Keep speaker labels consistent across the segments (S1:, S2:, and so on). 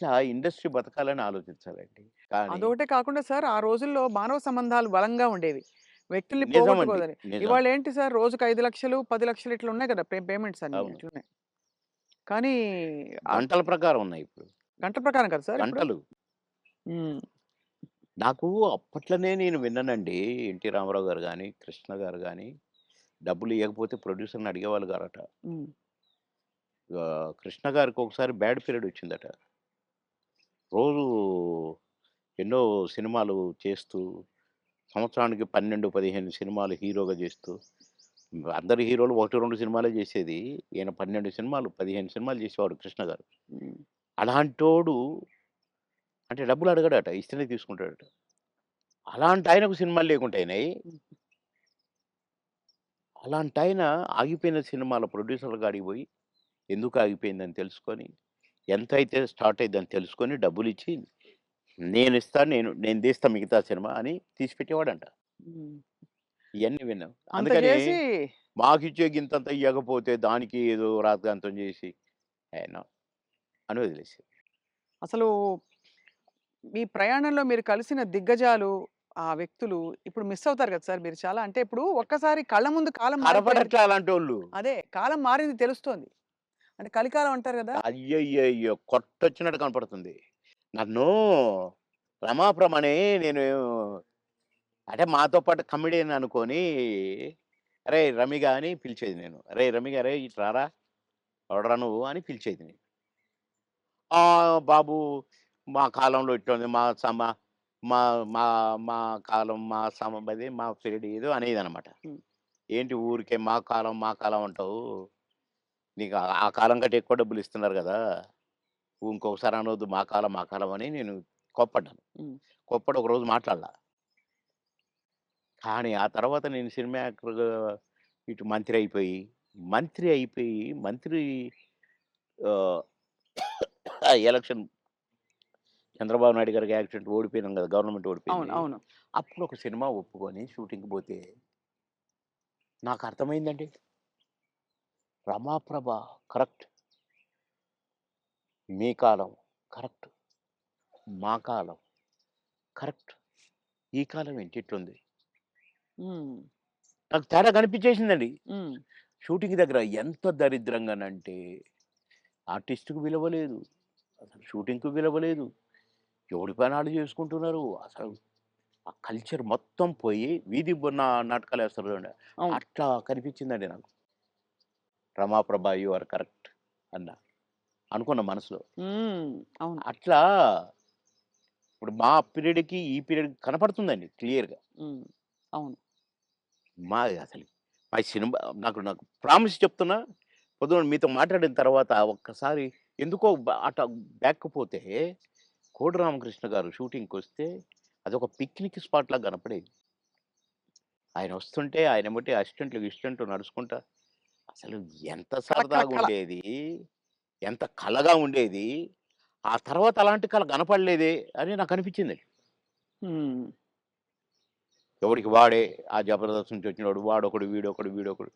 S1: ఇట్లా ఇండస్ట్రీ బతకాలని ఆలోచించాలండి. కానీ
S2: అదొకటే కాకుండా సార్ ఆ రోజుల్లో మానవ సంబంధాలు బలంగా ఉండేవి. వ్యక్తుల్ని
S1: నిజమండి.
S2: పోగొట్టుకోదని.
S1: నిజం.
S2: ఇవాళేంటి సార్ రోజుకి 5,00,000, 10,00,000 ఇట్లా ఉన్నాయి కదా! పేమెంట్స్ అన్నీ
S1: అవును.
S2: ఇట్లున్నాయి. కానీ ఆహ్,
S1: గంటల ప్రకారం ఉన్నాయి ఇప్పుడు.
S2: గంటల ప్రకారం కదా సార్ ఇప్పుడు?
S1: గంటలు.
S2: హ్మ్.
S1: నాకు అప్పట్లోనే నేను విన్నానండి. 'ఎన్టీ రామారావు' గారు గాని, 'కృష్ణ' గారు గాని డబ్బులు ఇయ్యకపోతే ప్రొడ్యూసర్‌ని అడిగేవాళ్ళు గారట.
S2: హ్మ్.
S1: 'కృష్ణ' గారికి ఒకసారి బ్యాడ్ పీరియడ్ వచ్చిందట. రోజు ఎన్నో సినిమాలు చేస్తూ, సంవత్సరానికి 12, 15 సినిమాలు హీరోగా చేస్తూ, అందరు హీరోలు 1, 2 సినిమాలే చేసేది. ఈయన 12 సినిమాలు, 15 సినిమాలు చేసేవాడు 'కృష్ణ' గారు.
S2: హ్మ్.
S1: అలాంటోడు అంటే డబ్బులు అడగడట. ఇస్తేనే తీసుకుంటాడట. అలాంటాయనకు సినిమాలు లేకుండా అయినాయి.
S2: హ్మ్.
S1: అలాంటాయన ఆగిపోయిన సినిమాల ప్రొడ్యూసర్‌ల కాడికి పోయి, ఎందుకు ఆగిపోయిందని తెలుసుకొని, ఎంతైతే స్టార్ట్ అయ్యిద్దని తెలుసుకొని డబ్బులిచ్చి, నేనిస్తాను నేను తీస్తా మిగతా సినిమా అని తీసిపెట్టేవాడంట.
S2: హ్మ్.
S1: ఇయన్నీ విన్నాం.
S2: అంత
S1: అందుకని
S2: చేసి
S1: మాకిచ్చే గింతంతా ఇయ్యకపోతే దానికి ఏదో రాద్ధాంతం చేసి, నో అని వదిలేసారు.
S2: అసలు మీ ప్రయాణంలో మీరు కలిసిన దిగ్గజాలు, ఆ వ్యక్తులు ఇప్పుడు మిస్ అవుతారు కదా సార్ మీరు చాలా. అంటే ఇప్పుడు ఒక్కసారి కళ్ళ ముందు కాలం మారిపోయింది.
S1: కనపడట్లే అలాంటోళ్ళు.
S2: అదే కాలం మారింది తెలుస్తోంది. అంటే కలికాలం అంటారు గదా!
S1: అయ్యయ్యయ్యో! కొట్టొచ్చినట్టు కనపడుతుంది. నన్ను రమాప్రమ అని నేను అంటే మాతో పాటు కమెడియన్ అనుకోని, "అరేయ్! రమిగా" అని పిలిచేది నేను. "అరేయ్! రమిగా అరేయ్! ఇటు రారా, ఎవడురా నువ్వు" అని పిలిచేది నేను. బాబు మా కాలంలో ఇట్లుంది. మా సమ మా మా మా కాలం మా అదే మా పీరియడ్ ఏదో అనేదనమాట.
S2: హ్మ్.
S1: ఏంటి ఊరికే మా కాలం అంటావు. నీకు ఆ కాలం కంటే ఎక్కువ డబ్బులిస్తున్నారు గదా! ఇంకొకసారి అనొద్దు మా కాలం అని నేను కోప్పడ్డాను.
S2: హ్మ్.
S1: కోప్పడి ఒకరోజు మాట్లాడలా. కానీ ఆ తర్వాత నేను సినిమా యాక్టర్‌గా ఇటు మంత్రి అయిపోయి మంత్రి ఆహ్, ఎలక్షన్ చంద్రబాబు నాయుడు గారికి యాక్సిడెంట్ ఓడిపోయినాం గదా! గవర్నమెంట్
S2: అవును.
S1: ఓడిపోయింది.
S2: అవును.
S1: అప్పుడు ఒక సినిమా ఒప్పుకొని షూటింగ్‌కి పోతే నాకర్థమైందండి. రమాప్రభ కరెక్ట్. మీ కాలం కరెక్ట్. మా కాలం కరెక్ట్. ఈ కాలం ఏంటి ఇట్లుంది.
S2: హ్మ్.
S1: నాకు తేడా కనిపించేసిందండి.
S2: హ్మ్.
S1: షూటింగ్ దగ్గర ఎంత దరిద్రంగానంటే ఆర్టిస్ట్‌కి విలువ లేదు. అసలు షూటింగ్‌కి విలువ లేదు. ఎవడి పని ఆళ్ళు చేసుకుంటున్నారు. అసలు ఆ కల్చర్ మొత్తం పోయి వీధి నాటకాలేస్తారు చూడండి.
S2: అవును.
S1: అట్లా కనిపించిందండి నాకు. 'రమాప్రభ యూ ఆర్ కరెక్ట్' అన్నా. అనుకున్న మనసులో.
S2: హ్మ్. అవును.
S1: అట్లా ఇప్పుడు మా పీరియడ్‌కి, ఈ పీరియడ్‌కి కనపడుతుందండి క్లియర్‌గా.
S2: హ్మ్. అవును.
S1: అసలు మా సినిమా నాకు ప్రామిస్ చెప్తున్నా, పొద్దున మీతో మాట్లాడిన తర్వాత ఒక్కసారి ఎందుకో అట బ్యాక్‌కి పోతే, కోడి రామకృష్ణ గారు షూటింగ్‌కొస్తే అదొక పిక్నిక్ స్పాట్‌లాగా కనపడేది. ఆయనొస్తుంటే ఆయనెమ్మటే అసిస్టెంట్లు, గిసిస్టెంట్లు నడుచుకుంటా అసలు ఎంత
S2: కళ, కళ, కళ.
S1: సరదాగుండేది. ఎంత కళగా ఉండేది. ఆ తర్వాత అలాంటి కళ కనపడలేదే అని నాకనిపించింది.
S2: హ్మ్.
S1: ఎవడికి వాడే ఆ 'జబర్దస్త్' నుంచి వచ్చినోడు వాడొకడు, వీడొకడు, వీడొకడు.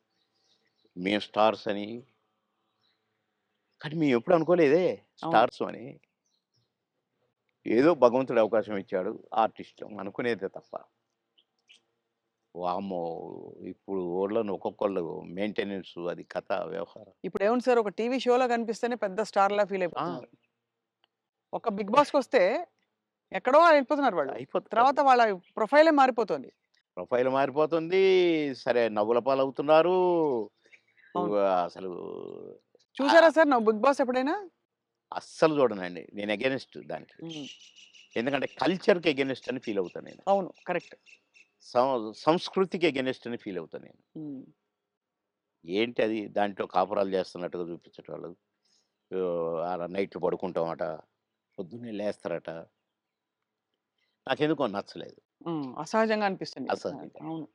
S1: మేము స్టార్స్ అని. కానీ మేమెప్పుడు అనుకోలేదే
S2: అవును.
S1: స్టార్స్ అని. ఏదో భగవంతుడు అవకాశం ఇచ్చాడు. ఆర్టిస్టులం అనుకునేదే తప్ప. వామ్మో! ఇప్పుడు ఓళ్ళను ఒక్కొక్కళ్ళు మెయింటెనెన్సు అది కథ, వ్యవహారం.
S2: ఇప్పుడేముంది సార్ ఒక టీవీ షోలో కనిపిస్తేనే పెద్ద స్టార్‌లా ఫీల్
S1: ఆ!
S2: అయిపోతున్నారు. ఒక 'బిగ్ బాస్'కొస్తే ఎక్కడో వెళ్ళిపోతున్నారు వాళ్ళు.
S1: అయిపోతున్నారు.
S2: తర్వాత వాళ్ళ ప్రొఫైలే మారిపోతుంది.
S1: ప్రొఫైల్ మారిపోతుంది. సరే నవ్వుల పాలవుతున్నారు.
S2: అవును.
S1: అసలు
S2: చూసారా
S1: ఆహ్,
S2: సార్ నువ్వు 'బిగ్ బాస్' ఎప్పుడైనా?
S1: అస్సలు చూడనండి. నేను అగైనిస్ట్ దానికి.
S2: హ్మ్.
S1: ఎందుకంటే కల్చర్‌కి అగైనిస్ట్ అని ఫీల్ అవుతా నేను.
S2: అవును. కరెక్ట్.
S1: సంస్కృతికి అగైనిస్ట్ అని ఫీల్ అవుతా నేను.
S2: హ్మ్.
S1: ఏంటది దాంట్లో కాపురాలు చేస్తున్నట్టుగా చూపించేటోళ్ళు. ఆడ నైట్‌లు పడుకుంటామట. పొద్దున్నే లేస్తారట. నాకెందుకో నచ్చలేదు.
S2: హ్మ్. అసహజంగా అనిపిస్తుంది.
S1: అసహ్యంగా.
S2: అవును.